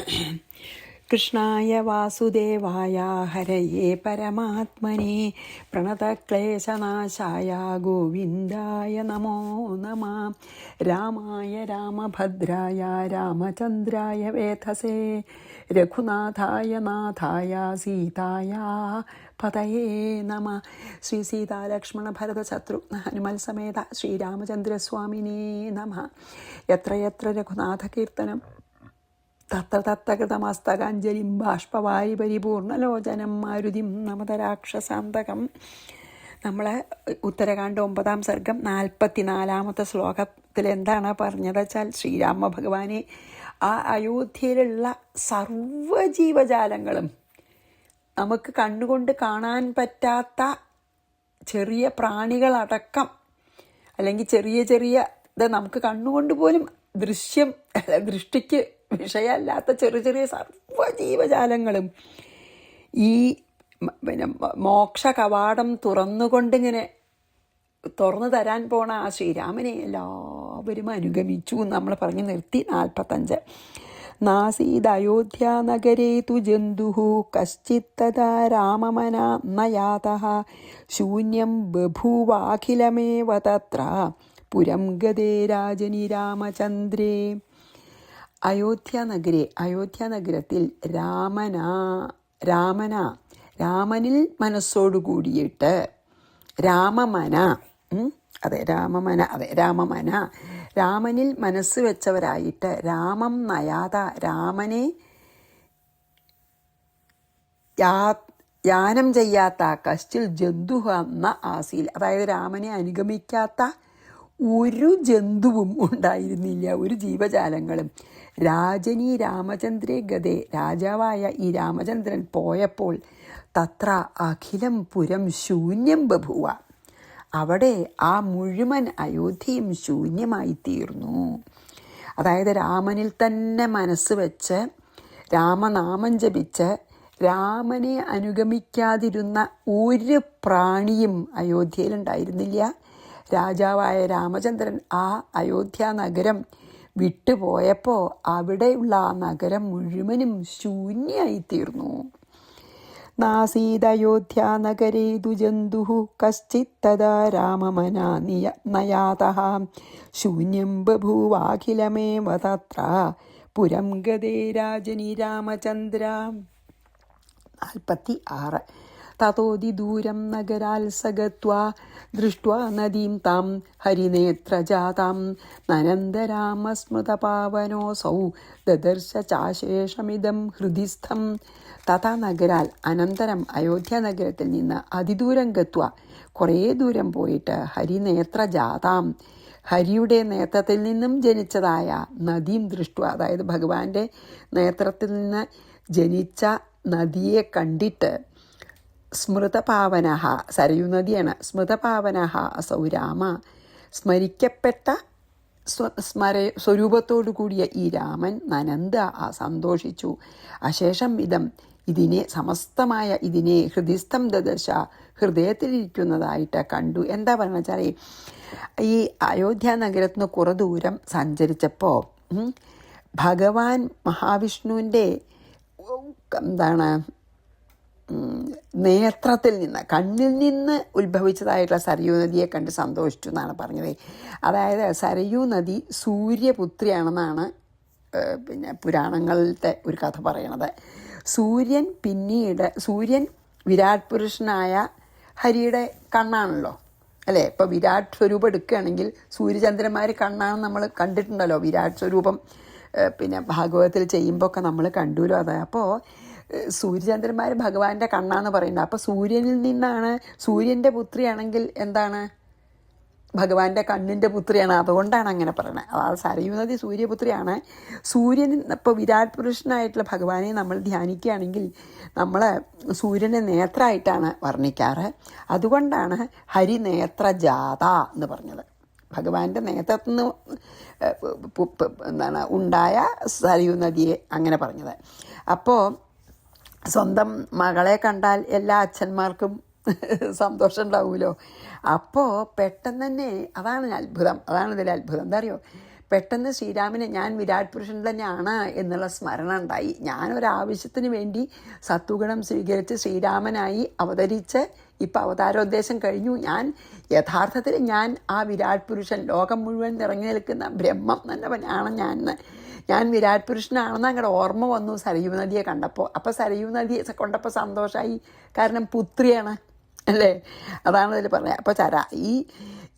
കൃഷ്ണായ വാസുദേവായ ഹരയേ പരമാത്മനെ പ്രണതക്ലേശനാശായ ഗോവിന്ദായ നമോ നമഃ. രാമായ രാമഭദ്രായ രാമചന്ദ്രായ വേധസേ രഘുനാഥായ നാഥായ സീതായ പതയേ നമ. ശ്രീ സീതാലക്ഷ്മണ ഭരത ശത്രുഘ്ന ഹനുമൽ സമേത ശ്രീരാമചന്ദ്രസ്വാമിനേ നമ. യത്ര യത്ര രഘുനാഥകീർത്തനം തത്ര തത്തകൃതമസ്തകാഞ്ജലിം ബാഷ്പവാരി പരിപൂർണലോചനം മാരുതിം നമതരാക്ഷസാന്തകം. നമ്മൾ ഉത്തരകാണ്ഡ 9-ാം സർഗം 44-ാമത്തെ ശ്ലോകത്തിൽ എന്താണ് പറഞ്ഞത് വെച്ചാൽ, ശ്രീരാമ ഭഗവാനെ ആ അയോധ്യയിലുള്ള സർവ്വജീവജാലങ്ങളും നമുക്ക് കണ്ണുകൊണ്ട് കാണാൻ പറ്റാത്ത ചെറിയ പ്രാണികളടക്കം, അല്ലെങ്കിൽ ചെറിയ ഇത് നമുക്ക് കണ്ണുകൊണ്ട് പോലും ദൃഷ്ടിക്ക് വിഷയമല്ലാത്ത ചെറിയ ചെറിയ സർവ്വജീവജാലങ്ങളും ഈ മോക്ഷ കവാടം തുറന്നുകൊണ്ടിങ്ങനെ തുറന്നു തരാൻ പോണ ആ ശ്രീരാമനെ എല്ലാവരും അനുഗമിച്ചു നമ്മൾ പറഞ്ഞു നിർത്തി. 45 നാസീദയോധ്യാനഗരേ തു ജന്തുഃ കശ്ചിത്തദാ രാമമന നയാതഃ ശൂന്യം ബഭൂവാഖിലമേവ തത്ര പുരം ഗതേ രാജനി രാമചന്ദ്രേ. അയോധ്യാനഗരത്തിൽ രാമനിൽ മനസ്സോടുകൂടിയിട്ട് രാമനിൽ മനസ്സ് വെച്ചവരായിട്ട് രാമം നയാത രാമനെ യാനം ചെയ്യാത്ത കശ്ചിൽ ജന്തു എന്ന ആസിൽ, അതായത് രാമനെ അനുഗമിക്കാത്ത ഒരു ജന്തുവും ഉണ്ടായിരുന്നില്ല, ഒരു ജീവജാലങ്ങളും. രാജനി രാമചന്ദ്രേ ഗതേ, രാജാവായ ഈ രാമചന്ദ്രൻ പോയപ്പോൾ തത്ര അഖിലം പുരം ശൂന്യം ബഭുവ, അവിടെ ആ മുഴുവൻ അയോധ്യയും ശൂന്യമായി തീർന്നു. അതായത് രാമനിൽ തന്നെ മനസ്സ് വെച്ച് രാമനാമം ജപിച്ച് രാമനെ അനുഗമിക്കാതിരുന്ന ഒരു പ്രാണിയും അയോധ്യയിലുണ്ടായിരുന്നില്ല. രാജാവായ രാമചന്ദ്രൻ ആ അയോധ്യ നഗരം വിട്ടുപോയപ്പോൾ അവിടെയുള്ള ആ നഗരം മുഴുവനും ശൂന്യായിത്തീർന്നു. നാസീദയോധ്യാനഗരേ തു ജന്തുഃ കശ്ചിത്തദാ രാമമന നയാതഃ ശൂന്യം ബഭൂവാഖിലമേവ തത്ര പുരം ഗതേ രാജനി രാമചന്ദ്ര. 46 തതോതി ദൂരം നഗരാത്സഗത്വാ ദൃഷ്ട്വാ നദീം താം ഹരിനേത്രജാതാം നനന്ദരാമസ്മൃതപാവനോസൗ ദദർശ ചാശേഷമിദം ഹൃദിസ്ഥം. തഥാ നഗരാൽ അനന്തരം അയോധ്യ നഗരത്തിൽ നിന്ന് അതിദൂരം ഗത്വ കുറേ ദൂരം പോയിട്ട് ഹരിനേത്രജാതാം ഹരിയുടെ നേത്രത്തിൽ നിന്നും ജനിച്ചതായ നദീം ദൃഷ്ട്വ, അതായത് ഭഗവാന്റെ നേത്രത്തിൽ നിന്ന് ജനിച്ച നദിയെ കണ്ടിട്ട് സ്മൃതപാവനഃ, സരയൂ നദിയാണ്, സ്മൃതപാവനഃ അസൗ രാമ, സ്മരിക്കപ്പെട്ട സ്വരൂപത്തോടു കൂടിയ ഈ രാമൻ നനന്ദ സന്തോഷിച്ചു. അശേഷം ഇതിനെ സമസ്തമായ ഇതിനെ ഹൃദിസ്ഥം ദദർശ, ഹൃദയത്തിലിരിക്കുന്നതായിട്ട് കണ്ടു. എന്താ പറയുക വെച്ചാൽ, ഈ അയോധ്യ നഗരത്തിൽ നിന്ന് കുറേ ദൂരം സഞ്ചരിച്ചപ്പോൾ ഭഗവാൻ മഹാവിഷ്ണുവിൻ്റെ നേത്രത്തിൽ നിന്ന്, കണ്ണിൽ നിന്ന് ഉത്ഭവിച്ചതായിട്ടുള്ള സരയൂ നദിയെ കണ്ട് സന്തോഷിച്ചു എന്നാണ് പറഞ്ഞത്. അതായത് സരയൂ നദി സൂര്യപുത്രിയാണെന്നാണ് പുരാണങ്ങളിലത്തെ ഒരു കഥ പറയണത്. സൂര്യൻ വിരാട് പുരുഷനായ ഹരിയുടെ കണ്ണാണല്ലോ, അല്ലേ? ഇപ്പോൾ വിരാട് സ്വരൂപം എടുക്കുകയാണെങ്കിൽ സൂര്യചന്ദ്രന്മാർ കണ്ണാണെന്ന് നമ്മൾ കണ്ടിട്ടുണ്ടല്ലോ. വിരാട് സ്വരൂപം ഭാഗവതത്തിൽ ചെയ്യുമ്പോൾ ഒക്കെ നമ്മൾ കണ്ടുല്ലോ. അത് അപ്പോൾ സൂര്യചന്ദ്രന്മാർ ഭഗവാന്റെ കണ്ണാന്ന് പറയുന്നത്. അപ്പോൾ സൂര്യനിൽ നിന്നാണ്, സൂര്യൻ്റെ പുത്രിയാണെങ്കിൽ എന്താണ്, ഭഗവാന്റെ കണ്ണിൻ്റെ പുത്രിയാണ്. അതുകൊണ്ടാണ് അങ്ങനെ പറയുന്നത്. അതായത് സരയൂ നദി സൂര്യപുത്രിയാണ്. സൂര്യൻ ഇപ്പോൾ വിരാട് പുരുഷനായിട്ടുള്ള ഭഗവാനെ നമ്മൾ ധ്യാനിക്കുകയാണെങ്കിൽ നമ്മൾ സൂര്യനെ നേത്രമായിട്ടാണ് വർണ്ണിക്കാറ്. അതുകൊണ്ടാണ് ഹരിനേത്രജാത എന്ന് പറഞ്ഞത്. ഭഗവാന്റെ നേത്രത്തിൽ നിന്ന് ഉണ്ടായ സരയൂ നദിയെ അങ്ങനെ പറഞ്ഞത്. അപ്പോൾ സ്വന്തം മകളെ കണ്ടാൽ എല്ലാ അച്ഛന്മാർക്കും സന്തോഷം ഉണ്ടാവുമല്ലോ. അപ്പോൾ പെട്ടെന്ന് തന്നെ അതാണ് ഇതിൽ അത്ഭുതം. എന്താ അറിയോ, പെട്ടെന്ന് ശ്രീരാമന് ഞാൻ വിരാട് പുരുഷൻ തന്നെയാണ് എന്നുള്ള സ്മരണ ഉണ്ടായി. ഞാനൊരാവശ്യത്തിന് വേണ്ടി സത്വഗുണം സ്വീകരിച്ച് ശ്രീരാമനായി അവതരിച്ച് ഇപ്പം അവതാരോദ്ദേശം കഴിഞ്ഞു. ഞാൻ യഥാർത്ഥത്തിൽ ഞാൻ ആ വിരാട് പുരുഷൻ, ലോകം മുഴുവൻ നിറഞ്ഞു നിൽക്കുന്ന ബ്രഹ്മം തന്നെയാണ് ഞാൻ വിരാട് പുരുഷനാണെന്ന് അങ്ങോട്ട് ഓർമ്മ വന്നു സരയൂ നദിയെ കണ്ടപ്പോൾ. അപ്പോൾ സരയൂ നദിയെ കൊണ്ടപ്പോൾ സന്തോഷമായി, കാരണം പുത്രിയാണ് അല്ലേ, അതാണ് അതിൽ പറഞ്ഞത്. അപ്പോൾ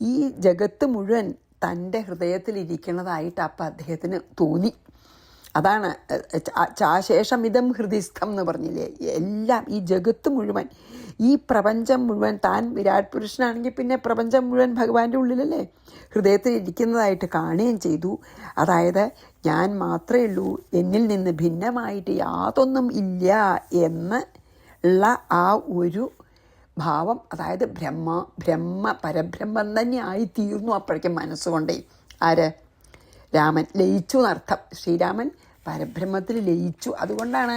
ഈ ജഗത്ത് മുഴുവൻ തൻ്റെ ഹൃദയത്തിലിരിക്കുന്നതായിട്ട് അപ്പം അദ്ദേഹത്തിന് തോന്നി. അതാണ് ചാശേഷമിതം ഹൃദിസ്ഥം എന്ന് പറഞ്ഞില്ലേ, എല്ലാം ഈ ജഗത്ത് മുഴുവൻ, ഈ പ്രപഞ്ചം മുഴുവൻ, താൻ വിരാട് പുരുഷനാണെങ്കിൽ പിന്നെ പ്രപഞ്ചം മുഴുവൻ ഭഗവാന്റെ ഉള്ളിലല്ലേ ഹൃദയത്തിൽ ഇരിക്കുന്നതായിട്ട് കാണുകയും ചെയ്തു. അതായത് ഞാൻ മാത്രമേ ഉള്ളൂ, എന്നിൽ നിന്ന് ഭിന്നമായിട്ട് യാതൊന്നും ഇല്ല എന്ന് ഉള്ള ആ ഒരു ഭാവം, അതായത് പരബ്രഹ്മം തന്നെ ആയിത്തീർന്നു അപ്പോഴേക്കും മനസ്സുകൊണ്ടേ. ആര്? രാമൻ ലയിച്ചു എന്നർത്ഥം. ശ്രീരാമൻ പരബ്രഹ്മത്തിൽ ലയിച്ചു. അതുകൊണ്ടാണ്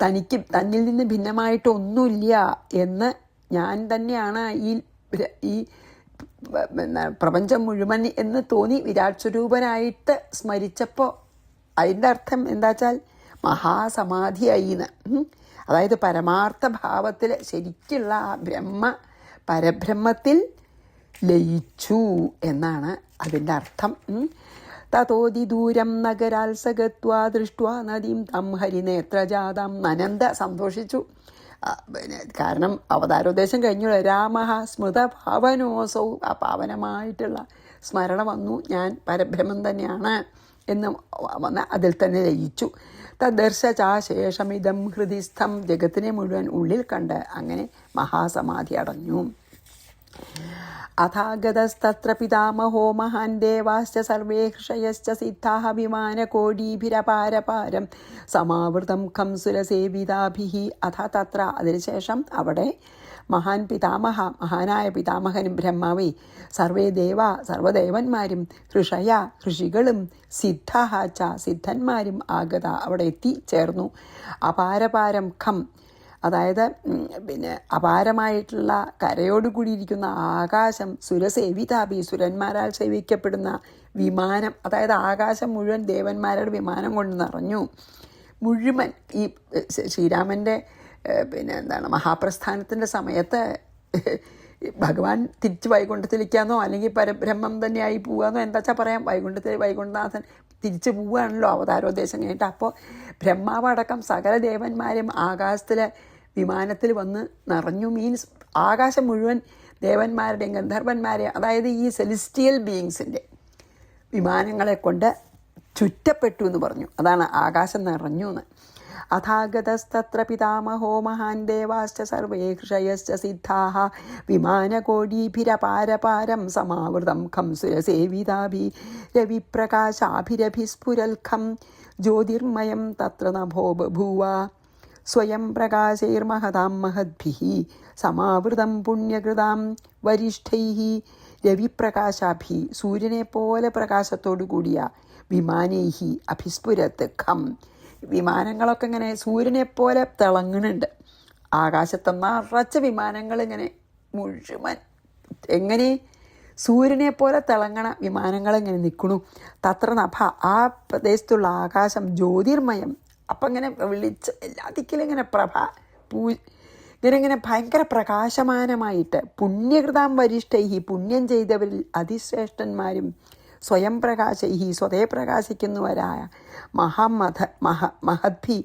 തന്നിൽ നിന്ന് ഭിന്നമായിട്ടൊന്നുമില്ല എന്ന്, ഞാൻ തന്നെയാണ് ഈ പ്രപഞ്ചം മുഴുവൻ എന്ന് തോന്നി വിരാട് സ്വരൂപനായിട്ട് സ്മരിച്ചപ്പോൾ അതിൻ്റെ അർത്ഥം എന്താ വെച്ചാൽ മഹാസമാധിയായി എന്ന്. അതായത് പരമാർത്ഥ ഭാവത്തിൽ ശരിക്കുള്ള ആ പരബ്രഹ്മത്തിൽ ലയിച്ചു എന്നാണ് അതിൻ്റെ അർത്ഥം. തതോതി ദൂരം നഗരാത്സഗത്വാ ദൃഷ്ട്വാ നദീം തം ഹരിനേത്രജാതം. നനന്ദ സന്തോഷിച്ചു. കാരണം അവതാരോദ്ദേശം കഴിഞ്ഞു. രാമ സ്മൃതഭാവനോസൗ, ആ പാവനമായിട്ടുള്ള സ്മരണ വന്നു, ഞാൻ പരബ്രഹ്മം തന്നെയാണ് എന്ന് വന്ന് അതിൽ തന്നെ ലയിച്ചു. തദ്ദർശചാശേഷമിതം ഹൃദിസ്ഥം, ജഗത്തിനെ മുഴുവൻ ഉള്ളിൽ കണ്ട് അങ്ങനെ മഹാസമാധി അടഞ്ഞു. അഥാഗതസ്തത്ര പിതാമഹോ മഹാൻ ദേവാശ്ച സർവേ ഹൃഷയശ്ച സിദ്ധാഃ വിമാനകോടീഭിരപാരപാരം സമാവൃതം കംസുരസേവിതാഭിः. അഥ തത്ര, അതിനുശേഷം അവിടെ മഹാൻ പിതാമഹ, മഹാനായ പിതാമഹനും ബ്രഹ്മാവേ, സർവേ ദേവ, സർവദേവന്മാരും, ഋഷികളും, സിദ്ധാഃ ച, സിദ്ധന്മാരും ആഗത, അവിടെ എത്തിച്ചേർന്നു. അപാരപാരം ഖം, അതായത് അപാരമായിട്ടുള്ള കരയോടുകൂടിയിരിക്കുന്ന ആകാശം, സുരസേവിതാഭി, സുരന്മാരാൽ സേവിക്കപ്പെടുന്ന വിമാനം, അതായത് ആകാശം മുഴുവൻ ദേവന്മാരുടെ വിമാനം കൊണ്ട് നിറഞ്ഞു. മുഴുവൻ ഈ ശ്രീരാമൻ്റെ മഹാപ്രസ്ഥാനത്തിൻ്റെ സമയത്ത് ഭഗവാൻ തിരിച്ച് വൈകുണ്ഠത്തിലേക്കാന്നോ അല്ലെങ്കിൽ പരബ്രഹ്മം തന്നെയായി പോകാന്നോ എന്താ വെച്ചാൽ പറയാം. വൈകുണ്ഠനാഥൻ തിരിച്ചു പോവുകയാണല്ലോ അവതാരോദ്ദേശം കഴിഞ്ഞിട്ട്. അപ്പോൾ ബ്രഹ്മാവടക്കം സകല ദേവന്മാരും ആകാശത്തിലെ വിമാനത്തിൽ വന്ന് നിറഞ്ഞു. മീൻസ് ആകാശം മുഴുവൻ ദേവന്മാരുടെയും ഗന്ധർവന്മാരെയും, അതായത് ഈ സെലിസ്റ്റിയൽ ബീയിങ്സിൻ്റെ വിമാനങ്ങളെ കൊണ്ട് ചുറ്റപ്പെട്ടു എന്ന് പറഞ്ഞു. അതാണ് ആകാശം നിറഞ്ഞു എന്ന്. അഥാഗതസ്തത്ര പിതാമഹോ മഹാൻ ദേവാശ്ച സർവേ ഹൃഷയശ്ച സിദ്ധാഃ വിമാനകോടീഭിരപാരപാരം സമാവൃതം ഖം സുരസേവിതാഭി രവിപ്രകാശാഭിരഭിസ്ഫുരൽഖം ജ്യോതിർമയം തത്ര നഭോ ബഭൂവ സ്വയം പ്രകാശൈർമഹതാം മഹദ്ഭിഃ സമാവൃതം പുണ്യകൃതാം വരിഷ്ഠൈഃ. രവിപ്രകാശാഭി, സൂര്യനെ പോലെ പ്രകാശത്തോടു കൂടിയ, വിമാനൈഹി അഭിസ്ഫുരത്ത് ഖം, വിമാനങ്ങളൊക്കെ ഇങ്ങനെ സൂര്യനെ പോലെ തിളങ്ങുന്നുണ്ട്. ആകാശത്ത് നിറച്ച വിമാനങ്ങൾ ഇങ്ങനെ മുഴുവൻ എങ്ങനെ സൂര്യനെ പോലെ തിളങ്ങണ വിമാനങ്ങൾ ഇങ്ങനെ നിൽക്കണു. തത്ര നഭ, ആ പ്രദേശത്തുള്ള ആകാശം ജ്യോതിർമയം, അപ്പം ഇങ്ങനെ വിളിച്ച് എല്ലാ ദിക്കിലും ഇങ്ങനെ ഇങ്ങനെ ഭയങ്കര പ്രകാശമാനമായിട്ട്. പുണ്യകൃതാം വരിഷ്ഠൈഹി, പുണ്യം ചെയ്തവരിൽ അതിശ്രേഷ്ഠന്മാരും, സ്വയം പ്രകാശൈഹി, സ്വതേ പ്രകാശിക്കുന്നവരായ മഹദ്ഭി,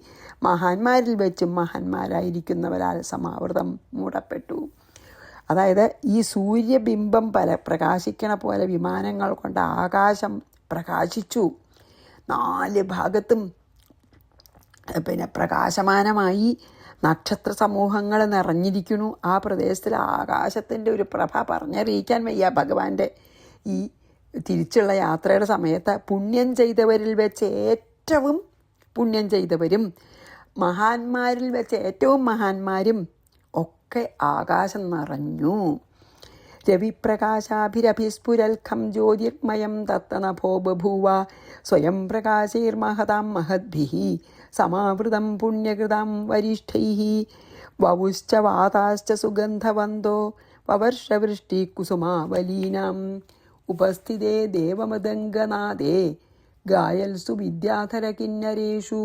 മഹാന്മാരിൽ വെച്ചും മഹാന്മാരായിരിക്കുന്നവരാൽ സമാവൃതം മൂടപ്പെട്ടു. അതായത് ഈ സൂര്യബിംബം പ്രകാശിക്കണ പോലെ വിമാനങ്ങൾ കൊണ്ട് ആകാശം പ്രകാശിച്ചു. 4 ഭാഗത്തും പ്രകാശമാനമായി നക്ഷത്ര സമൂഹങ്ങൾ നിറഞ്ഞിരിക്കുന്നു. ആ പ്രദേശത്തിൽ ആകാശത്തിൻ്റെ ഒരു പ്രഭ പറഞ്ഞറിയിക്കാൻ വയ്യ. ഭഗവാന്റെ ഈ തിരിച്ചുള്ള യാത്രയുടെ സമയത്ത് പുണ്യം ചെയ്തവരിൽ വെച്ച് ഏറ്റവും പുണ്യം ചെയ്തവരും, മഹാന്മാരിൽ വെച്ച് ഏറ്റവും മഹാന്മാരും ഒക്കെ ആകാശം നിറഞ്ഞു. രവിപ്രകാശാഭിരഭിസ്ഫുരൽഖം ജ്യോതിർമയം തത്തനഭോ ബഭൂവ സ്വയം പ്രകാശൈർമഹതാം മഹദ്ഭിഃ സമാവൃതം പുണ്യകൃതാം വരിഷ്ഠൈഃ. വവുശ്ച വാതാശ്ച സുഗന്ധവന്തോ വവർഷവൃഷ്ടി കുസുമാവലീനാം ഉപസ്ഥിതേ ദേവമൃദംഗനാദേ ഗായൽസു വിദ്യാധര കിന്നരേഷു.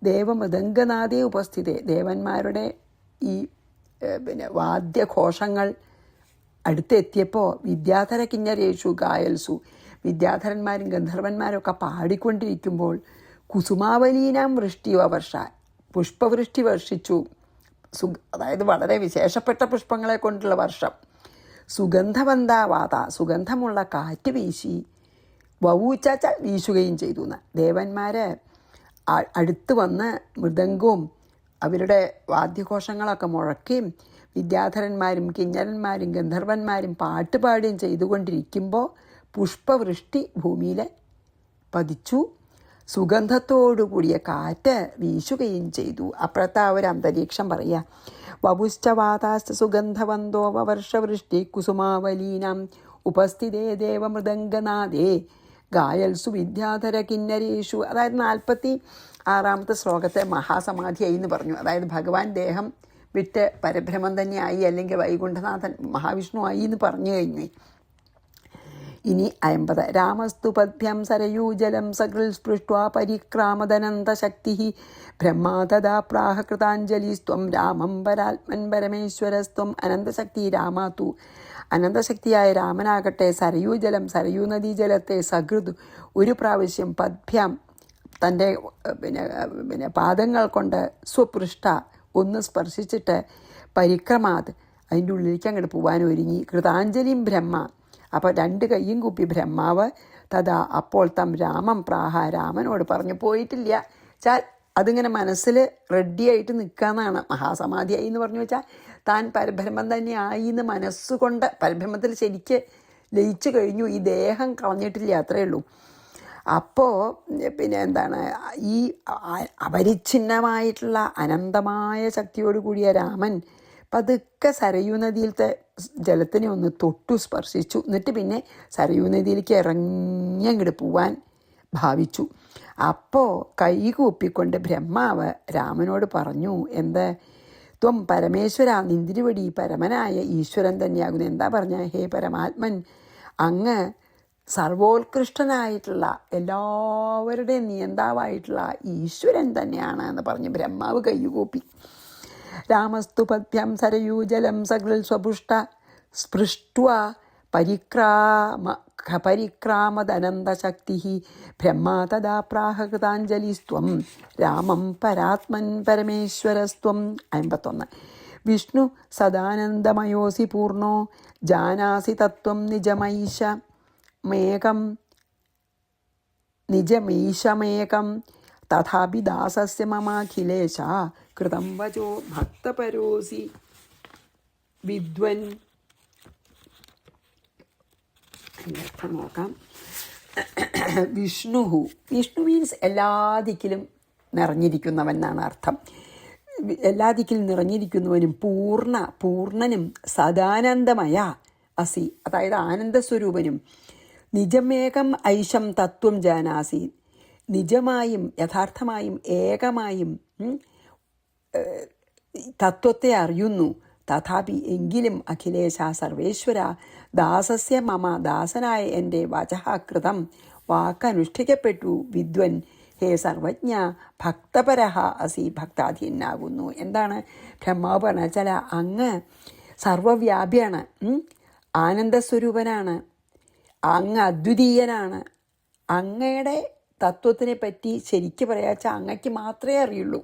ദേവമൃദംഗനാദേ ഉപസ്ഥിതേ, ദേവന്മാരുടെ ഈ വാദ്യഘോഷങ്ങൾ അടുത്തെത്തിയപ്പോൾ വിദ്യാധര കിന്നരേഷു ഗായൽസു, വിദ്യാധരന്മാരും ഗന്ധർവന്മാരും ഒക്കെ പാടിക്കൊണ്ടിരിക്കുമ്പോൾ കുസുമാവലീനാം വൃഷ്ടിയോ വർഷ, പുഷ്പവൃഷ്ടി വർഷിച്ചു. അതായത് വളരെ വിശേഷപ്പെട്ട പുഷ്പങ്ങളെ കൊണ്ടുള്ള വർഷം. സുഗന്ധവന്താവാത, സുഗന്ധമുള്ള കാറ്റ് വീശി. വവൂച്ച വീശുകയും ചെയ്തു എന്ന്. ദേവന്മാർ അടുത്ത് വന്ന് മൃദംഗവും അവരുടെ വാദ്യഘോഷങ്ങളൊക്കെ മുഴക്കുകയും വിദ്യാധരന്മാരും കിന്നരന്മാരും ഗന്ധർവന്മാരും പാട്ടുപാടുകയും ചെയ്തുകൊണ്ടിരിക്കുമ്പോൾ പുഷ്പവൃഷ്ടി ഭൂമിയിൽ പതിച്ചു. സുഗന്ധത്തോടുകൂടിയ കാറ്റ് വീശുകയും ചെയ്തു. അപ്പുറത്തെ ഒരു അന്തരീക്ഷം പറയുക. വപുശ്ചവാതാശ്ച സുഗന്ധവന്തോ വർഷവൃഷ്ടി കുസുമാവലീനാം ഉപസ്ഥിതേ ദേവമൃദംഗനാദേ ഗായൽസു വിദ്യാധര കിന്നരേഷു. അതായത് 46 ശ്ലോകത്തെ മഹാസമാധിയായി എന്ന് പറഞ്ഞു. അതായത് ഭഗവാൻ ദേഹം വിട്ട് പരബ്രഹ്മം തന്നെയായി, അല്ലെങ്കിൽ വൈകുണ്ഠനാഥൻ മഹാവിഷ്ണു ആയി എന്ന് പറഞ്ഞു കഴിഞ്ഞു. ഇനി 50. രാമസ്തു പദ്ഭ്യം സരയൂജലം സകൃൽ സ്പൃഷ്ട്വാ പരിക്രാമദനന്തശക്തി ബ്രഹ്മാ തഥാ പ്രാഹ കൃതാഞ്ജലിസ്ത്വം രാമം പരാത്മൻ പരമേശ്വരസ്ത്വം. അനന്തശക്തി രാമാതു, അനന്തശക്തിയായ രാമനാകട്ടെ സരയൂജലം, സരയൂ നദീജലത്തെ സകൃത് ഒരു പ്രാവശ്യം പദ്ഭ്യാം തൻ്റെ പാദങ്ങൾ കൊണ്ട് സ്വപൃഷ്ട ഒന്ന് സ്പർശിച്ചിട്ട് പരിക്രമാത് അതിൻ്റെ ഉള്ളിലേക്ക് അങ്ങോട്ട് പോകാൻ ഒരുങ്ങി. കൃതാഞ്ജലിയും ബ്രഹ്മ, അപ്പോൾ 2 കൈയും കൂപ്പി ബ്രഹ്മാവ് തഥാ അപ്പോൾ തം രാമം പ്രാഹ, രാമനോട് പറഞ്ഞു. പോയിട്ടില്ല ചാൽ അതിങ്ങനെ മനസ്സിൽ റെഡിയായിട്ട് നിൽക്കാമെന്നാണ്. മഹാസമാധിയായി എന്ന് പറഞ്ഞു വെച്ചാൽ താൻ പരബ്രഹ്മം തന്നെ ആയി എന്ന് മനസ്സുകൊണ്ട് പരബ്രഹ്മത്തിൽ ശരിക്ക് ലയിച്ചു കഴിഞ്ഞു, ഈ ദേഹം കളഞ്ഞിട്ടില്ല, അത്രയേ ഉള്ളൂ. അപ്പോൾ എന്താണ്, ഈ അപരിച്ഛിന്നമായിട്ടുള്ള അനന്തമായ ശക്തിയോട് കൂടിയ രാമൻ പതുക്കെ സരയൂ നദിയിലത്തെ ജലത്തിനെ ഒന്ന് തൊട്ടു സ്പർശിച്ചു. എന്നിട്ട് പിന്നെ സരയൂ നദിയിലേക്ക് ഇറങ്ങി അങ്ങോട്ട് പോവാൻ ഭാവിച്ചു. അപ്പോൾ കൈകൂപ്പിക്കൊണ്ട് ബ്രഹ്മാവ് രാമനോട് പറഞ്ഞു, എന്ത്, ത്വം പരമേശ്വര, നിന്തിരുവടി പരമനായ ഈശ്വരൻ തന്നെയാകുന്നു. എന്താ പറഞ്ഞ, ഹേ പരമാത്മൻ, അങ്ങ് സർവോത്കൃഷ്ടനായിട്ടുള്ള എല്ലാവരുടെയും നിയന്താവായിട്ടുള്ള ഈശ്വരൻ തന്നെയാണ് എന്ന് പറഞ്ഞ് ബ്രഹ്മാവ് കൈകൂപ്പി. രാമസ്തു പദ്ഭ്യം സരയൂജലം സകൃൽ സ്വപുഷ്ട സ്പൃഷ്ട്വാ പരിക്രാമദനന്തശക്തി ബ്രഹ്മാ തഥാ പ്രാഹ കൃതാഞ്ജലിസ്ത്വം രാമം പരാത്മൻ പരമേശ്വരസ്ത്വം. 51. വിഷ്ണു സദാനന്ദമയോസി പൂർണ്ണോ ജാനാസി തത്വം നിജമീശമേകം തഥാപി ദാസസ്യ മമാഖിലേശ കൃതം വചോ ഭക്തപരോസി വിദ്വൻ. അർത്ഥം നോക്കാം. വിഷ്ണു മീൻസ് എല്ലാ ദിക്കിലും നിറഞ്ഞിരിക്കുന്നവൻ എന്നാണ് അർത്ഥം. എല്ലാ ദിക്കിലും നിറഞ്ഞിരിക്കുന്നവനും പൂർണ്ണനും സദാനന്ദമയ അസി, അതായത് ആനന്ദസ്വരൂപനും. നിജമേകം ഐശം തത്വം ജാനാസി, നിജമായും യഥാർത്ഥമായും ഏകമായും തത്വത്തെ അറിയുന്നു. തഥാപി എങ്കിലും അഖിലേശ സർവേശ്വര ദാസസ്യ മമ, ദാസനായ എൻ്റെ വചഃകൃതം വാക്കനുഷ്ഠിക്കപ്പെട്ടു. വിദ്വൻ, ഹേ സർവജ്ഞ, ഭക്തപരഹ അസി, ഭക്താധീനാകുന്നു. എന്താണ് ബ്രഹ്മാവ് പറഞ്ഞ വെച്ചാൽ അങ്ങ് സർവവ്യാപിയാണ്, ആനന്ദസ്വരൂപനാണ്, അങ്ങ് അദ്വിതീയനാണ്. അങ്ങയുടെ തത്വത്തിനെ പറ്റി ശരിക്ക് പറയാച്ചാൽ അങ്ങയ്ക്ക് മാത്രമേ അറിയുള്ളൂ,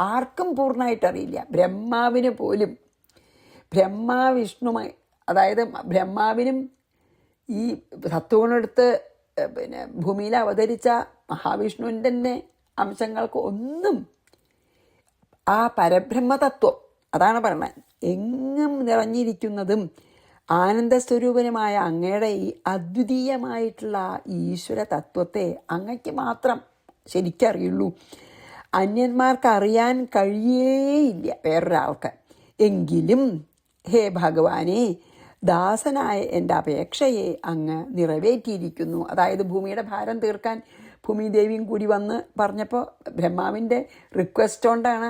ആർക്കും പൂർണ്ണമായിട്ട് അറിയില്ല. ബ്രഹ്മാവിന് പോലും, ബ്രഹ്മാവിഷ്ണുമായി, അതായത് ബ്രഹ്മാവിനും ഈ സത്വഗുണമെടുത്ത് ഭൂമിയിൽ അവതരിച്ച മഹാവിഷ്ണുവിൻ്റെ തന്നെ അംശങ്ങൾക്ക് ഒന്നും ആ പരബ്രഹ്മതത്വം, അതാണ് പറഞ്ഞത്, എങ്ങും നിറഞ്ഞിരിക്കുന്നതും ആനന്ദസ്വരൂപനുമായ അങ്ങയുടെ ഈ അദ്വിതീയമായിട്ടുള്ള ഈശ്വര തത്വത്തെ അങ്ങയ്ക്ക് മാത്രം ശരിക്കറിയുള്ളൂ. അന്യന്മാർക്ക് അറിയാൻ കഴിയേയില്ല വേറൊരാൾക്ക്. എങ്കിലും ഹേ ഭഗവാനെ, ദാസനായ എൻ്റെ അപേക്ഷയെ അങ്ങ് നിറവേറ്റിയിരിക്കുന്നു. അതായത് ഭൂമിയുടെ ഭാരം തീർക്കാൻ ഭൂമിദേവിയും കൂടി വന്ന് പറഞ്ഞപ്പോൾ ബ്രഹ്മാവിൻ്റെ റിക്വസ്റ്റ് കൊണ്ടാണ്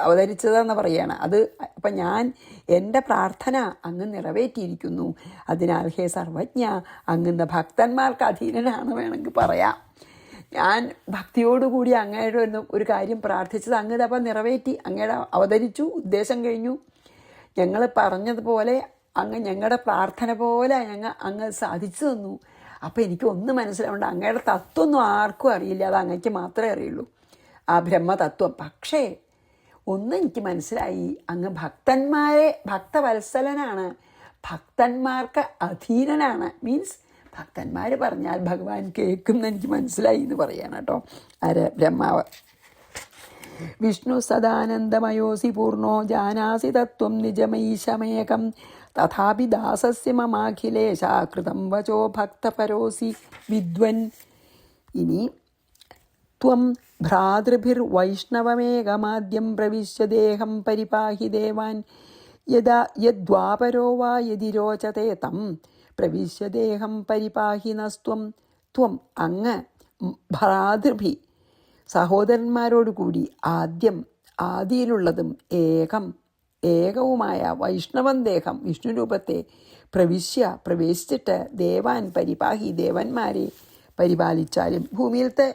അവതരിച്ചതെന്ന് പറയുകയാണ്. അത് അപ്പം ഞാൻ എൻ്റെ പ്രാർത്ഥന അങ്ങ് നിറവേറ്റിയിരിക്കുന്നു. അതിനാൽ ഹേ സർവജ്ഞ, അങ്ങുന്ന ഭക്തന്മാർക്ക് അധീനനാണ് വേണമെങ്കിൽ പറയാം. ഞാൻ ഭക്തിയോടുകൂടി അങ്ങയുടെ ഒരു കാര്യം പ്രാർത്ഥിച്ചത് അങ്ങ് അപ്പം നിറവേറ്റി. അങ്ങയുടെ അവതരിച്ചു, ഉദ്ദേശം കഴിഞ്ഞു. ഞങ്ങൾ പറഞ്ഞതുപോലെ അങ്ങ് ഞങ്ങളുടെ പ്രാർത്ഥന പോലെ അങ്ങ് സാധിച്ചു തന്നു. അപ്പോൾ എനിക്ക് ഒന്ന് മനസ്സിലാവുണ്ട്, അങ്ങയുടെ തത്വമൊന്നും ആർക്കും അറിയില്ല, അത് അങ്ങയ്ക്ക് മാത്രമേ അറിയുള്ളൂ, ആ ബ്രഹ്മതത്വം. പക്ഷേ ഒന്ന് എനിക്ക് മനസ്സിലായി, അങ്ങ് ഭക്തവത്സലനാണ്, ഭക്തന്മാർക്ക് അധീനനാണ്. മീൻസ് ഭക്തന്മാർ പറഞ്ഞാൽ ഭഗവാൻ കേൾക്കുമെന്ന് എനിക്ക് മനസ്സിലായി എന്ന് പറയാണ് കേട്ടോ ബ്രഹ്മാവ്. വിഷ്ണു സദാനന്ദമയോസി പൂർണ്ണോ ജാനാസി തത്വം നിജമൈശമേകം തഥാപി ദാസസ്യ മമാഖിലേശ കൃതം വചോ ഭക്തപരോസി വിദ്വൻ. ഇനി ത്വം ഭ്രാതൃഭിർവൈഷ്ണവമേകമാദ്യം പ്രവിശ്യ ദേഹം പരിപാഹി ദേവാൻ യദ്വാപരോ വാ യദി രോചതേ തം പ്രവിശ്യ ദേഹം പരിപാഹി നസ്ത്വം. ത്വം അങ്ങ് ഭ്രാതൃഭി സഹോദരന്മാരോടുകൂടി ആദിയിലുള്ളതും ഏകവുമായ വൈഷ്ണവം ദേഹം വിഷ്ണു രൂപത്തെ പ്രവേശിച്ചിട്ട് ദേവാൻ പരിപാഹി ദേവന്മാരെ പരിപാലിച്ചാലും. ഭൂമിയിലത്തെ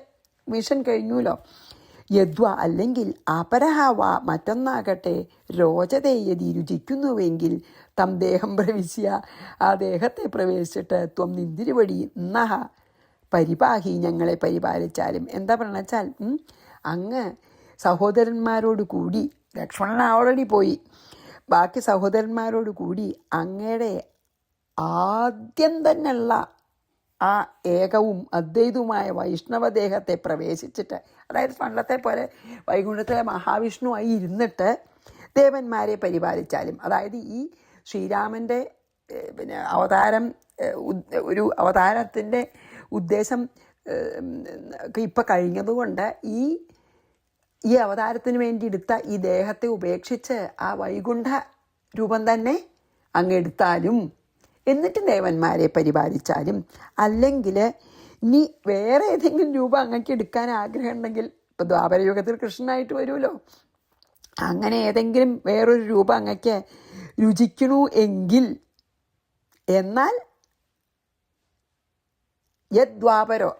മിഷൻ കഴിഞ്ഞുല്ലോ. യദ്വ അല്ലെങ്കിൽ അപരഹവ മറ്റൊന്നാകട്ടെ രോചതേയതി രുചിക്കുന്നുവെങ്കിൽ തം ദേഹം പ്രവിശ്യ ആ ദേഹത്തെ പ്രവേശിച്ചിട്ട് ത്വം നിന്തിരുവടി നഹ പരിപാഹി ഞങ്ങളെ പരിപാലിച്ചാലും. എന്താ പറഞ്ഞാൽ അങ്ങ് സഹോദരന്മാരോട് കൂടി, ലക്ഷ്മണൻ ഓൾറെഡി പോയി, ബാക്കി സഹോദരന്മാരോട് കൂടി അങ്ങയുടെ ആദ്യം തന്നെയുള്ള ആ ഏകവും അദ്വൈതവുമായ വൈഷ്ണവദേഹത്തെ പ്രവേശിച്ചിട്ട്, അതായത് പണ്ടത്തെ പോലെ വൈകുണ്ഠത്തിലെ മഹാവിഷ്ണുവായി ഇരുന്നിട്ട് ദേവന്മാരെ പരിപാലിച്ചാലും. അതായത് ഈ ശ്രീരാമൻ്റെ ഒരു അവതാരത്തിൻ്റെ ഉദ്ദേശം ഇപ്പം കഴിഞ്ഞതുകൊണ്ട് ഈ അവതാരത്തിന് വേണ്ടി എടുത്ത ഈ ദേഹത്തെ ഉപേക്ഷിച്ച് ആ വൈകുണ്ഠ രൂപം തന്നെ അങ്ങെടുത്താലും, എന്നിട്ട് ദേവന്മാരെ പരിപാലിച്ചാലും, അല്ലെങ്കിൽ ഇനി വേറെ ഏതെങ്കിലും രൂപം അങ്ങക്ക് എടുക്കാൻ ആഗ്രഹം ഉണ്ടെങ്കിൽ, ഇപ്പോൾ ദ്വാപരയുഗത്തിൽ കൃഷ്ണനായിട്ട് വരുമല്ലോ, അങ്ങനെ ഏതെങ്കിലും വേറൊരു രൂപം അങ്ങക്ക് രുചിക്കണു എങ്കിൽ, എന്നാൽ യദ്വാപരോ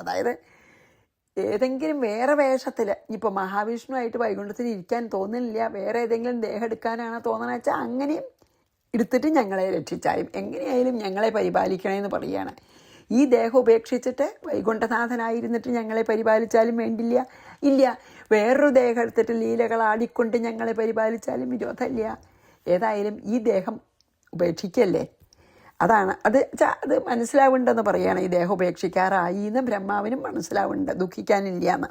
അതായത് ഏതെങ്കിലും വേറെ വേഷത്തിൽ, ഇപ്പോൾ മഹാവിഷ്ണുവായിട്ട് വൈകുണ്ഠത്തിൽ ഇരിക്കാൻ തോന്നുന്നില്ല, വേറെ ഏതെങ്കിലും ദേഹം എടുക്കാനാണ് തോന്നണമെന്ന് വെച്ചാൽ അങ്ങനെയും എടുത്തിട്ട് ഞങ്ങളെ രക്ഷിച്ചാലും, എങ്ങനെയായാലും ഞങ്ങളെ പരിപാലിക്കണമെന്ന് പറയുകയാണ്. ഈ ദേഹം ഉപേക്ഷിച്ചിട്ട് വൈകുണ്ഠനാഥനായിരുന്നിട്ട് ഞങ്ങളെ പരിപാലിച്ചാലും വേണ്ടില്ല, ഇല്ല വേറൊരു ദേഹം എടുത്തിട്ട് ലീലകൾ ആടിക്കൊണ്ട് ഞങ്ങളെ പരിപാലിച്ചാലും വിരോധമില്ല. ഏതായാലും ഈ ദേഹം ഉപേക്ഷിക്കല്ലേ, അതാണ് അത് മനസ്സിലാവുണ്ടെന്ന് പറയുകയാണ്. ഈ ദേഹം ഉപേക്ഷിക്കാറായി എന്ന് ബ്രഹ്മാവിനും മനസ്സിലാവുന്നുണ്ട്, ദുഃഖിക്കാനില്ല എന്ന്.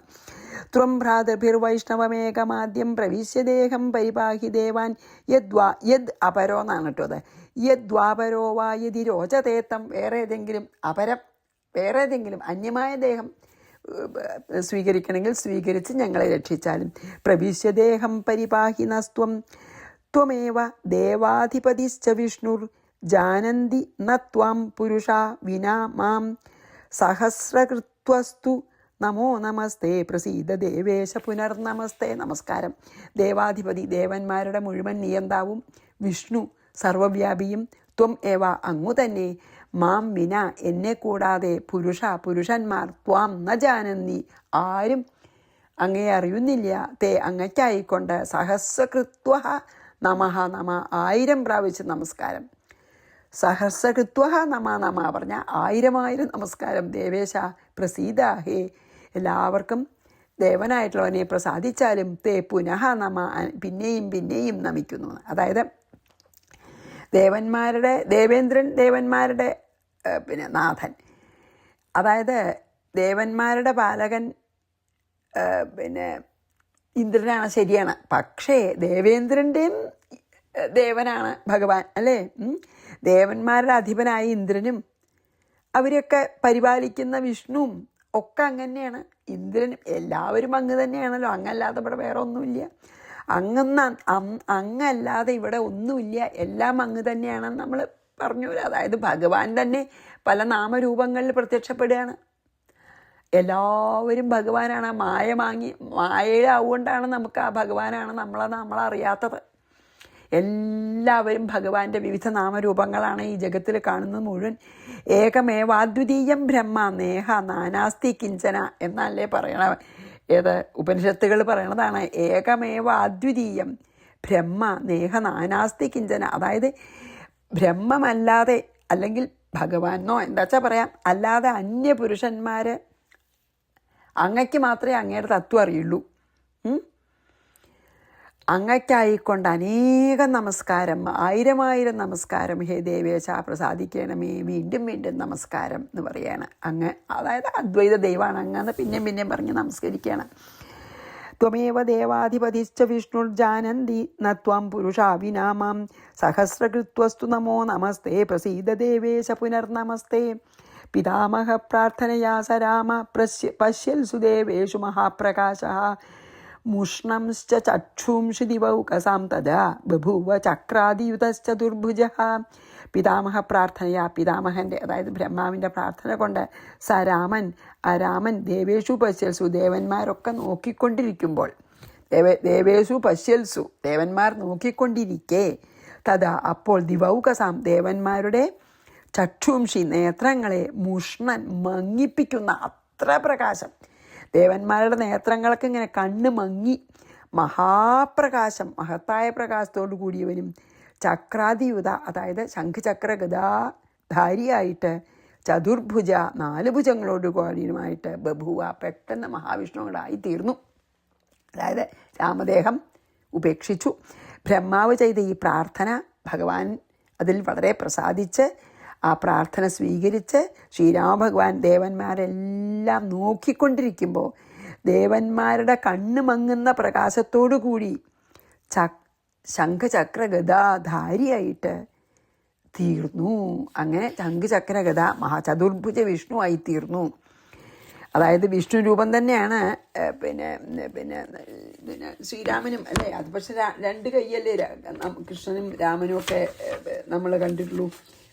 ത്വം ഭ്രാതൃഭിർവൈഷ്ണവമേകമാദ്യം പ്രവിശ്യ ദേഹം പരിപാഹി ദേവാൻ യദ് അപരോ എന്നാണ് കേട്ടോ അത്. യദ്വാപരോ വാ യദി രോചതേത്തം വേറെ ഏതെങ്കിലും അന്യമായ ദേഹം സ്വീകരിക്കണമെങ്കിൽ സ്വീകരിച്ച് ഞങ്ങളെ രക്ഷിച്ചാലും. പ്രവിശ്യ ദേഹം പരിപാഹി നസ്ത്വം ത്വമേവ ദേവാധിപതിശ്ച വിഷ്ണുർ ജാനന്തി ന ത്വാം പുരുഷ വിനാ മാം സഹസ്രകൃത്വസ്തു നമോ നമസ്തേ പ്രസീദ ദേവേശ പുനർനമസ്തേ. നമസ്കാരം. ദേവാധിപതി ദേവന്മാരുടെ മുഴുവൻ നിയന്താവും വിഷ്ണു സർവവ്യാപിയും ത്വം ഏവ അങ്ങു തന്നെ മാം വിന എന്നെ കൂടാതെ പുരുഷന്മാർ ത്വാം ന ജാനന്തി ആരും അങ്ങയെ അറിയുന്നില്ല. തേ അങ്ങയ്ക്കായിക്കൊണ്ട് സഹസ്രകൃത്വ നമഃ 1000 പ്രാവശ്യം നമസ്കാരം. സഹസ്രകൃത്വ നമ പറഞ്ഞ 1000 നമസ്കാരം. ദേവേശ പ്രസീദ ഹേ എല്ലാവർക്കും ദേവനായിട്ടുള്ളവനെ പ്രസാദിച്ചാലും തേ പുനഃ പിന്നെയും നമിക്കുന്നു. അതായത് ദേവന്മാരുടെ നാഥൻ, അതായത് ദേവന്മാരുടെ പാലകൻ ഇന്ദ്രനാണ്, ശരിയാണ്. പക്ഷേ ദേവേന്ദ്രൻ്റെയും ദേവനാണ് ഭഗവാൻ അല്ലേ. ദേവന്മാരുടെ അധിപനായ ഇന്ദ്രനും അവരെയൊക്കെ പരിപാലിക്കുന്ന വിഷ്ണുവും ഒക്കെ അങ്ങനെയാണ്. ഇന്ദ്രനും എല്ലാവരും അങ്ങ് തന്നെയാണല്ലോ, അങ്ങല്ലാതെ ഇവിടെ വേറെ ഒന്നുമില്ല. അങ്ങല്ലാതെ ഇവിടെ ഒന്നുമില്ല, എല്ലാം അങ്ങ് തന്നെയാണെന്ന് നമ്മൾ പറഞ്ഞു. അതായത് ഭഗവാൻ തന്നെ പല നാമരൂപങ്ങളിൽ പ്രത്യക്ഷപ്പെടുകയാണ്. എല്ലാവരും ഭഗവാനാണ്. മായയിലാവുകൊണ്ടാണ് നമുക്ക് ആ ഭഗവാനാണ് നമ്മളറിയാത്തത്. എല്ലാവരും ഭഗവാന്റെ വിവിധ നാമരൂപങ്ങളാണ് ഈ ജഗത്തിൽ കാണുന്നത് മുഴുവൻ. ഏകമേവാദ്വിതീയം ബ്രഹ്മ നേഹ നാനാസ്തി കിഞ്ചന എന്നല്ലേ പറയണ. ഉപനിഷത്തുകൾ പറയണതാണ് ഏകമേവാദ്വിതീയം ബ്രഹ്മ നേഹ നാനാസ്തി കിഞ്ചന. അതായത് ബ്രഹ്മമല്ലാതെ, അല്ലെങ്കിൽ ഭഗവാനോ എന്താച്ചാ പറയാം, അല്ലാതെ അന്യപുരുഷന്മാർ അങ്ങയ്ക്ക് മാത്രമേ അങ്ങയുടെ തത്വം അറിയുള്ളൂ. അങ്ങയ്ക്കായിക്കൊണ്ട് അനേകം നമസ്കാരം, 1000 നമസ്കാരം. ഹേ ദേവേശ പ്രസാദിക്കണമേ, വീണ്ടും വീണ്ടും നമസ്കാരം എന്ന് പറയാണ് അങ്ങ്. അതായത് അദ്വൈത ദൈവമാണ് അങ്ങന്ന് പിന്നെയും പറഞ്ഞ് നമസ്കരിക്കുകയാണ്. ത്വമേവ ദേവാധിപതിശ്ച വിഷ്ണുർജാനന്തി നത്വം പുരുഷാവിനാമം സഹസ്രകൃത്വസ്തു നമോ നമസ്തേ പ്രസീദ ദേവേശ പുനർനമസ്തേ. പിതാമഹ പ്രാർത്ഥനയാ സ രാമ പശ്യൽസു ദേവേഷു മഹാപ്രകാശഃ മുഷ്ണംശ്ച ചക്ഷുംഷി ദിവൗകസാം തദാ ബഭൂവ ചക്രാദിയുതശ്ചതുർഭുജഃ. പിതാമഹ പ്രാർത്ഥനയാ, പിതാമഹൻ്റെ അതായത് ബ്രഹ്മാവിൻ്റെ പ്രാർത്ഥന കൊണ്ട് രാമൻ ദേവേഷു പശ്യൽസു ദേവന്മാരൊക്കെ നോക്കിക്കൊണ്ടിരിക്കുമ്പോൾ, ദേവേഷു പശ്യൽസു ദേവന്മാർ നോക്കിക്കൊണ്ടിരിക്കേ, തഥാ അപ്പോൾ ദിവൗകസാം ദേവന്മാരുടെ ചക്ഷുംഷി നേത്രങ്ങളെ മുഷ്ണൻ മങ്ങിപ്പിക്കുന്ന അത്ര പ്രകാശം. ദേവന്മാരുടെ നേത്രങ്ങൾക്ക് ഇങ്ങനെ കണ്ണ് മങ്ങി മഹാപ്രകാശം, മഹത്തായ പ്രകാശത്തോടു കൂടിയവനും ചക്രാതിയുത അതായത് ശംഖചക്ര ഗദാധാരിയായിട്ട് ചതുർഭുജ 4 ഭുജങ്ങളോട് കൂടിയുമായിട്ട് ബഭുവ പെട്ടെന്ന് മഹാവിഷ്ണുവായി തീർന്നു. അതായത് രാമദേഹം ഉപേക്ഷിച്ചു. ബ്രഹ്മാവ് ചെയ്ത ഈ പ്രാർത്ഥന ഭഗവാൻ അതിൽ വളരെ പ്രസാദിച്ച് ആ പ്രാർത്ഥന സ്വീകരിച്ച് ശ്രീരാമഭഗവാൻ ദേവന്മാരെല്ലാം നോക്കിക്കൊണ്ടിരിക്കുമ്പോൾ ദേവന്മാരുടെ കണ്ണ് മങ്ങുന്ന പ്രകാശത്തോടു കൂടി ശംഖചക്ര ഗദാധാരിയായിട്ട് തീർന്നു. അങ്ങനെ ശംഖചക്ര ഗദ ചതുർഭുജ വിഷ്ണുവായി തീർന്നു. അതായത് വിഷ്ണു രൂപം തന്നെയാണ് പിന്നെ പിന്നെ പിന്നെ ശ്രീരാമനും അല്ലേ. അത് പക്ഷെ 2 കൈയല്ലേ കൃഷ്ണനും രാമനും ഒക്കെ നമ്മൾ കണ്ടിട്ടുള്ളൂ.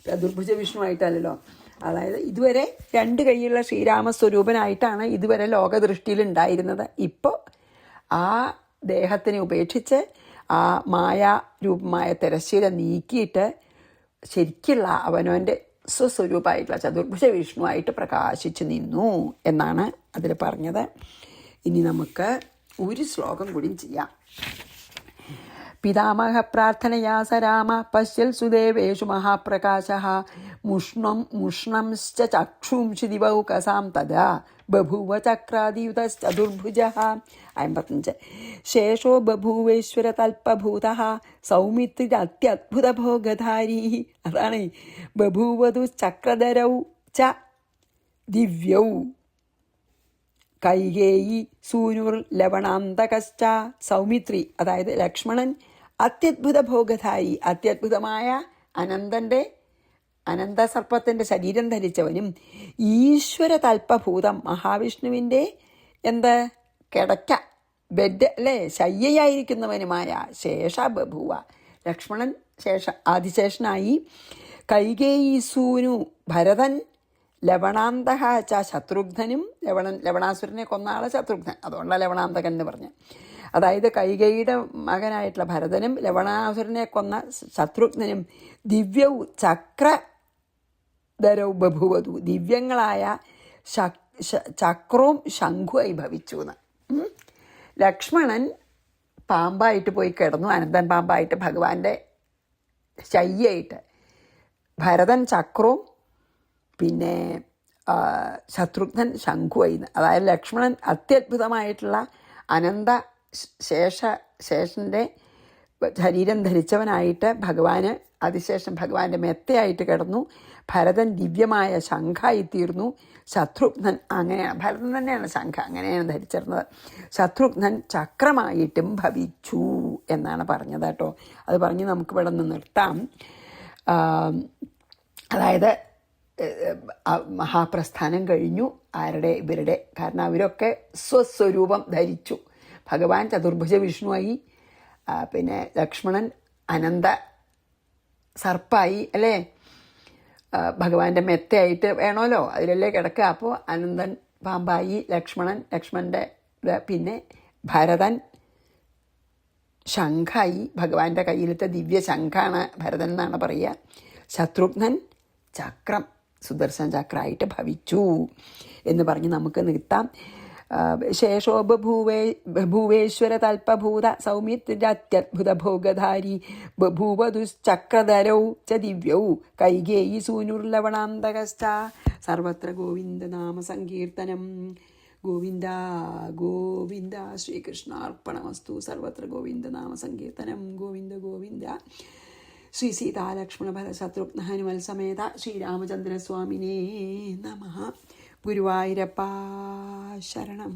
ചതുർഭുജ വിഷ്ണുവായിട്ടല്ലോ. അതായത് ഇതുവരെ 2 കൈയുള്ള ശ്രീരാമസ്വരൂപനായിട്ടാണ് ഇതുവരെ ലോകദൃഷ്ടിയിൽ ഉണ്ടായിരുന്നത്. ഇപ്പോൾ ആ ദേഹത്തിനെ ഉപേക്ഷിച്ച് ആ മായാരൂപമായ തിരശ്ശീല നീക്കിയിട്ട് ശരിക്കുള്ള അവനവൻ്റെ സ്വസ്വരൂപമായിട്ടുള്ള ചതുർഭുജ വിഷ്ണുവായിട്ട് പ്രകാശിച്ചു നിന്നു എന്നാണ് അതിൽ പറഞ്ഞത്. ഇനി നമുക്ക് ഒരു ശ്ലോകം കൂടി ചെയ്യാം. പിതാമഹ പ്രാർത്ഥനയാ സ രാമ പശ്യൽസു ദേവേഷു മഹാപ്രകാശഃ മുഷ്ണംശ്ച ചക്ഷുംഷി ദിവൗകസാം തദാ ബഭൂവ ചക്രാദിയുതശ്ചതുർഭുജഃ. 55. ശേഷോ ബഭൂവേശ്വര തൽപഭൂതഃ സൗമിത്രിരത്യദ്ഭുതഭോഗധാരീ. അതാണ് ബഭൂവതു ചക്രധരൗ ച ദിവ്യൗ കൈകേയി സൂനുർ ലവണാന്തകശ്ച. സൗമിത്രി അതായത് ലക്ഷ്മണൻ അത്യദ്ഭുത ഭോഗധാരി, അത്യദ്ഭുതമായ അനന്തസർപ്പത്തിൻ്റെ ശരീരം ധരിച്ചവനും ഈശ്വര തൽപഭൂതം മഹാവിഷ്ണുവിൻ്റെ കിടക്ക ബെഡ് അല്ലേ ശയ്യയായിരിക്കുന്നവനുമായ ശേഷ ബഭൂവ ലക്ഷ്മണൻ ആദിശേഷനായി. കൈകേയീസൂനു ഭരതൻ ലവണാന്തക ച ശത്രുഘ്നനും ലവണാസുരനെ കൊന്ന ആളെ ശത്രുഘ്നൻ, അതുകൊണ്ടാണ് ലവണാന്തകൻ എന്ന് പറഞ്ഞത്. അതായത് കൈകേയിയുടെ മകനായിട്ടുള്ള ഭരതനും ലവണാസുരനെ കൊന്ന ശത്രുഘ്നനും ദിവ്യവും ചക്രധരവും ബഭുവതു ദിവ്യങ്ങളായ ചക്രവും ശംഖുവായി ഭവിച്ചു എന്ന്. ലക്ഷ്മണൻ പാമ്പായിട്ട് പോയി കിടന്നു, അനന്തൻ പാമ്പായിട്ട് ഭഗവാന്റെ ശയ്യായിട്ട്. ഭരതൻ ചക്രവും പിന്നെ ശത്രുഘ്നൻ ശംഖുവായി. അതായത് ലക്ഷ്മണൻ അത്യത്ഭുതമായിട്ടുള്ള അനന്ത ശേഷൻ്റെ ശരീരം ധരിച്ചവനായിട്ട് ഭഗവാന് അതിശേഷം ഭഗവാന്റെ മെത്തയായിട്ട് കിടന്നു. ഭരതൻ ദിവ്യമായ ശംഖായിത്തീർന്നു. ശത്രുഘ്നൻ അങ്ങനെയാണ്, ഭരതൻ തന്നെയാണ് ശംഖ, അങ്ങനെയാണ് ധരിച്ചിരുന്നത്. ശത്രുഘ്നൻ ചക്രമായിട്ടും ഭവിച്ചു എന്നാണ് പറഞ്ഞത് കേട്ടോ. അത് പറഞ്ഞ് നമുക്ക് ഇവിടെ നിന്ന് നിർത്താം. അതായത് മഹാപ്രസ്ഥാനം കഴിഞ്ഞു ഇവരുടെ. കാരണം അവരൊക്കെ സ്വസ്വരൂപം ധരിച്ചു. ഭഗവാൻ ചതുർഭുജ വിഷ്ണുവായി, പിന്നെ ലക്ഷ്മണൻ അനന്ത സർപ്പായി അല്ലേ, ഭഗവാന്റെ മെത്തയായിട്ട് വേണമല്ലോ, അതിലല്ലേ കിടക്കുക. അപ്പോൾ അനന്തൻ പാമ്പായി ലക്ഷ്മണൻ്റെ പിന്നെ ഭരതൻ ശംഖായി, ഭഗവാന്റെ കയ്യിലത്തെ ദിവ്യ ശംഖാണ് ഭരതൻ എന്നാണ് പറയുക. ശത്രുഘ്നൻ ചക്രം, സുദർശന ചക്രമായിട്ട് ഭവിച്ചു എന്ന് പറഞ്ഞ് നമുക്ക് നിർത്താം. ശേഷോ ഭൂവേശ്വര തൽപഭൂത സൗമ്യത്യത്ഭുത ഭോഗധാരി ബഭൂവതുശ്ചക്രധരൗ ച ദിവ്യൗ കൈകേയി സൂനുർലവണാന്തകശ്ച. സർവത്ര ഗോവിന്ദനാമ സങ്കീർത്തനം. ഗോവിന്ദ ഗോവിന്ദ. ശ്രീകൃഷ്ണാർപ്പണമസ്തു. സർവത്ര ഗോവിന്ദനാമ സങ്കീർത്തനം. ഗോവിന്ദ ഗോവിന്ദ. ശ്രീ സീതാലക്ഷ്മണ ഭര ശത്രുഘ്ന ഹനുമൽ സമേത ശ്രീരാമചന്ദ്രസ്വാമിനേ നമഃ. ഗുരുവായൂരപ്പ ശരണം.